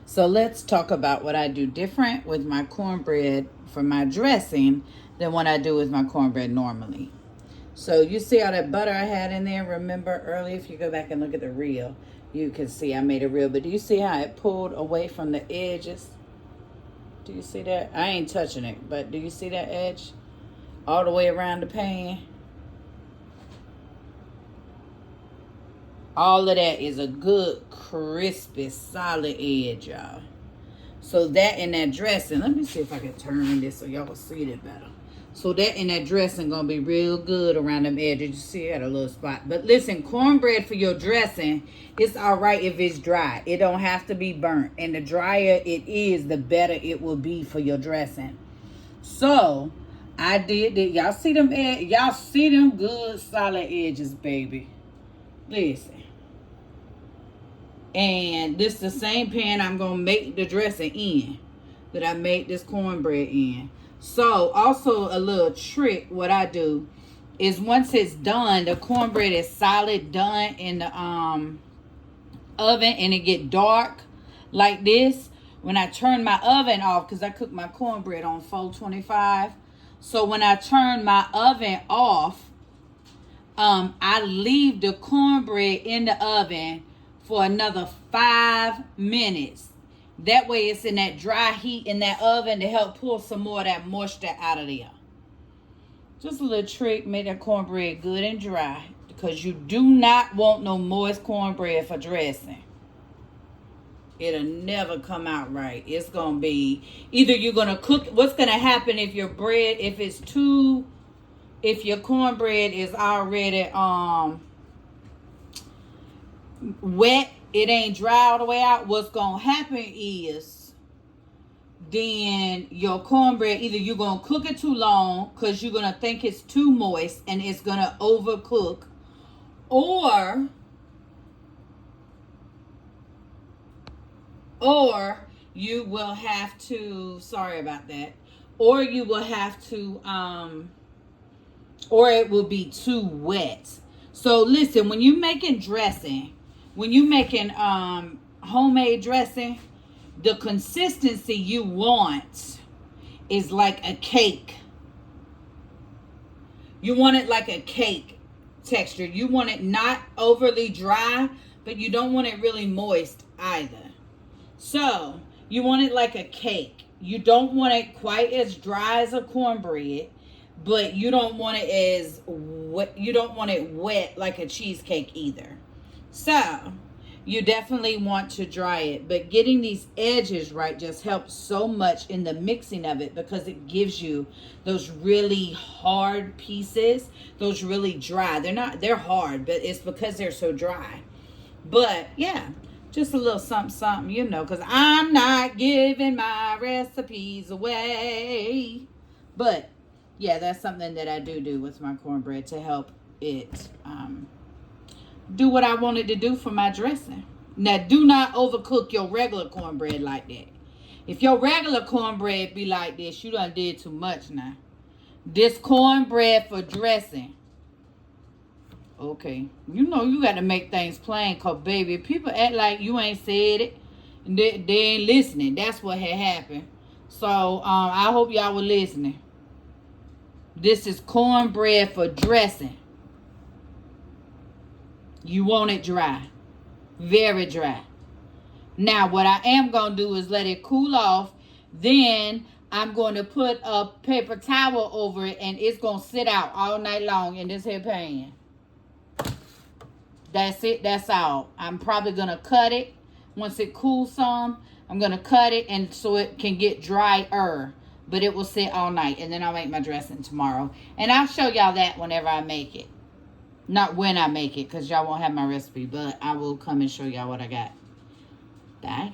So let's talk about what I do different with my cornbread for my dressing than what I do with my cornbread normally. So you see all that butter I had in there? Remember earlier, if you go back and look at the reel, you can see I made it real. But do you see how it pulled away from the edges? Do you see that? I ain't touching it, but do you see that edge? All the way around the pan. All of that is a good, crispy, solid edge, y'all. So that in that dressing, let me see if I can turn this so y'all will see it better. So that in that dressing gonna be real good around them edges. You see it had a little spot. But listen, cornbread for your dressing, it's all right if it's dry. It don't have to be burnt. And the drier it is, the better it will be for your dressing. So I did that. Y'all see them y'all see them good solid edges, baby. Listen. And this is the same pan I'm going to make the dressing in that I made this cornbread in. So also a little trick, what I do is once it's done, the cornbread is solid done in the oven and it get dark like this. When I turn my oven off, because I cook my cornbread on 425. So when I turn my oven off, I leave the cornbread in the oven for another 5 minutes. That way it's in that dry heat in that oven to help pull some more of that moisture out of there. Just a little trick, make that cornbread good and dry, because you do not want no moist cornbread for dressing. It'll never come out right. It's going to be, either you're going to cook, what's going to happen if your bread, if your cornbread is already wet, it ain't dry all the way out, what's gonna happen is then your cornbread, either you're gonna cook it too long because you're gonna think it's too moist and it's gonna overcook, or you will have to, sorry about that, or you will have to or it will be too wet. So listen, when you're making dressing, when you're making homemade dressing, the consistency you want is like a cake. You want it like a cake texture. You want it not overly dry, but you don't want it really moist either. So you want it like a cake. You don't want it quite as dry as a cornbread, but you don't want it as wet. You don't want it wet like a cheesecake either. So you definitely want to dry it, but getting these edges right just helps so much in the mixing of it, because it gives you those really hard pieces, those really dry. They're hard, but it's because they're so dry. But yeah, just a little something, something, because I'm not giving my recipes away. But yeah, that's something that I do with my cornbread to help it do what I wanted to do for my dressing. Now, do not overcook your regular cornbread like that. If your regular cornbread be like this, you done did too much now. This cornbread for dressing. Okay. You got to make things plain, because, baby, if people act like you ain't said it, they ain't listening. That's what had happened. So, I hope y'all were listening. This is cornbread for dressing. You want it dry. Very dry. Now, what I am going to do is let it cool off. Then I'm going to put a paper towel over it, and it's going to sit out all night long in this here pan. That's it. That's all. I'm probably going to cut it. Once it cools some, I'm going to cut it and so it can get drier. But it will sit all night, and then I'll make my dressing tomorrow. And I'll show y'all that whenever I make it. Not when I make it, because y'all won't have my recipe, but I will come and show y'all what I got. Bye.